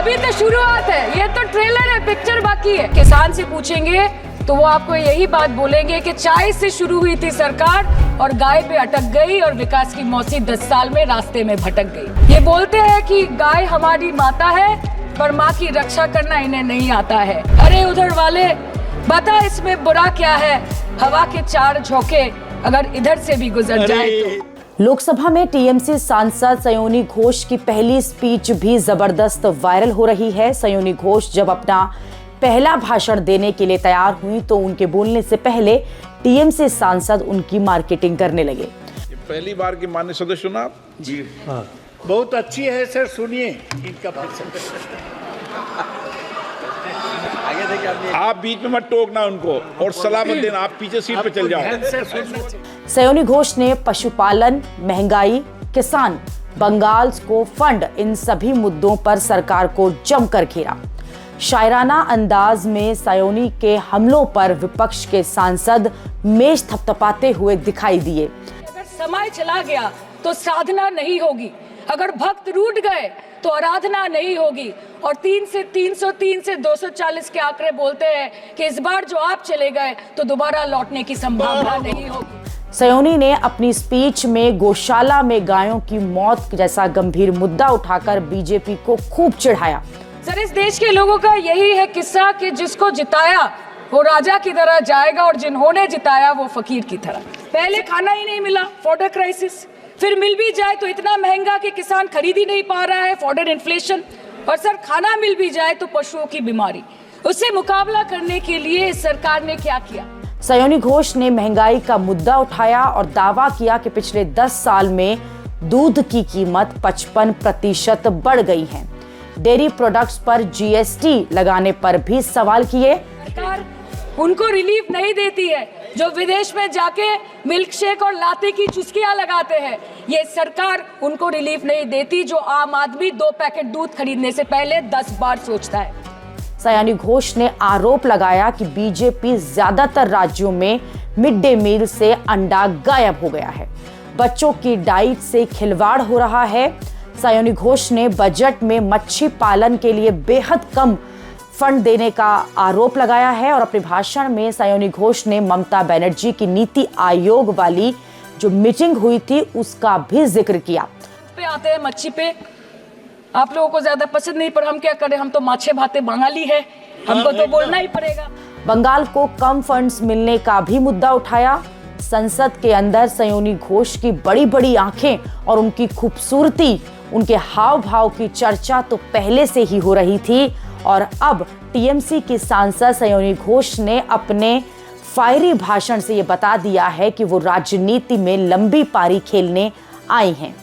अभी तो शुरुआत है, ये तो ट्रेलर है, पिक्चर बाकी है। किसान से पूछेंगे तो वो आपको यही बात बोलेंगे कि चाय से शुरू हुई थी सरकार और गाय पे अटक गई और विकास की मौसी 10 साल में रास्ते में भटक गई। ये बोलते हैं कि गाय हमारी माता है, पर माँ की रक्षा करना इन्हें नहीं आता है। अरे उधर वाले, बता इसमें बुरा क्या है? हवा के 4 झोंके अगर इधर से भी गुजर जाए तो। लोकसभा में टीएमसी सांसद सयोनी घोष की पहली स्पीच भी जबरदस्त वायरल हो रही है। सयोनी घोष जब अपना पहला भाषण देने के लिए तैयार हुई तो उनके बोलने से पहले टीएमसी सांसद उनकी मार्केटिंग करने लगे। पहली बार की माननीय सदस्य सुना जी, हाँ, बहुत अच्छी है सर, सुनिए इनका आप बीच में मत टोकना उनको और सलाह मत देना, आप पीछे सीट पे चल जाओ। सयोनी घोष ने पशुपालन, महंगाई, किसान, बंगाल को फंड, इन सभी मुद्दों पर सरकार को जमकर घेरा। शायराना अंदाज में सयोनी के हमलों पर विपक्ष के सांसद मेज थपथपाते हुए दिखाई दिए। अगर समय चला गया तो साधना नहीं होगी, अगर भक्त रूठ गए तो आराधना नहीं होगी। और 3 से 303 से 240 के आंकड़े बोलते हैं कि इस बार जो आप चले गए तो दोबारा लौटने की संभावना नहीं होगी। सयोनी ने अपनी स्पीच में गौशाला में गायों की मौत जैसा गंभीर मुद्दा उठाकर बीजेपी को खूब चिढ़ाया। सर, इस देश के लोगों का यही है किस्सा कि जिसको जिताया वो राजा की तरह जाएगा और जिन्होंने जिताया वो फकीर की तरह। पहले खाना ही नहीं मिला, फॉडर क्राइसिस, फिर मिल भी जाए तो इतना महंगा कि किसान खरीद ही नहीं पा रहा है, फॉडर इन्फ्लेशन, और सर खाना मिल भी जाए तो पशुओं की बीमारी। उससे मुकाबला करने के लिए सरकार ने क्या किया? सयोनी घोष ने महंगाई का मुद्दा उठाया और दावा किया कि पिछले 10 साल में दूध की कीमत 55% बढ़ गई है। डेयरी प्रोडक्ट्स पर जीएसटी लगाने पर भी सवाल किए। सरकार उनको रिलीफ नहीं देती है जो विदेश में जाके मिल्क शेक और लाते की चुस्कियां लगाते हैं। ये सरकार उनको रिलीफ नहीं देती जो आम आदमी 2 पैकेट दूध खरीदने से पहले 10 बार सोचता है। सयानी घोष ने आरोप लगाया कि बीजेपी ज्यादातर राज्यों में मिड डे मील से अंडा गायब हो गया है, बच्चों की डाइट से खिलवाड़ हो रहा है। सयोनी घोष ने बजट में मच्छी पालन के लिए बेहद कम फंड देने का आरोप लगाया है और अपने भाषण में सयोनी घोष ने ममता बनर्जी की नीति आयोग वाली जो मीटिंग हुई थी उसका भी जिक्र किया। पे आते हैं मच्छी पे, आप लोगों को ज्यादा पसंद नहीं, पर हम क्या करें, हम तो माछे भाते बंगाली है, हमको तो बोलना ही पड़ेगा। बंगाल को कम फंड्स मिलने का भी मुद्दा उठाया। संसद के अंदर सयोनी घोष की बड़ी बड़ी आंखें और उनकी खूबसूरती, उनके हाव भाव की चर्चा तो पहले से ही हो रही थी और अब टीएमसी की सांसद सयोनी घोष ने अपने फायरी भाषण से ये बता दिया है कि वो राजनीति में लंबी पारी खेलने आई हैं।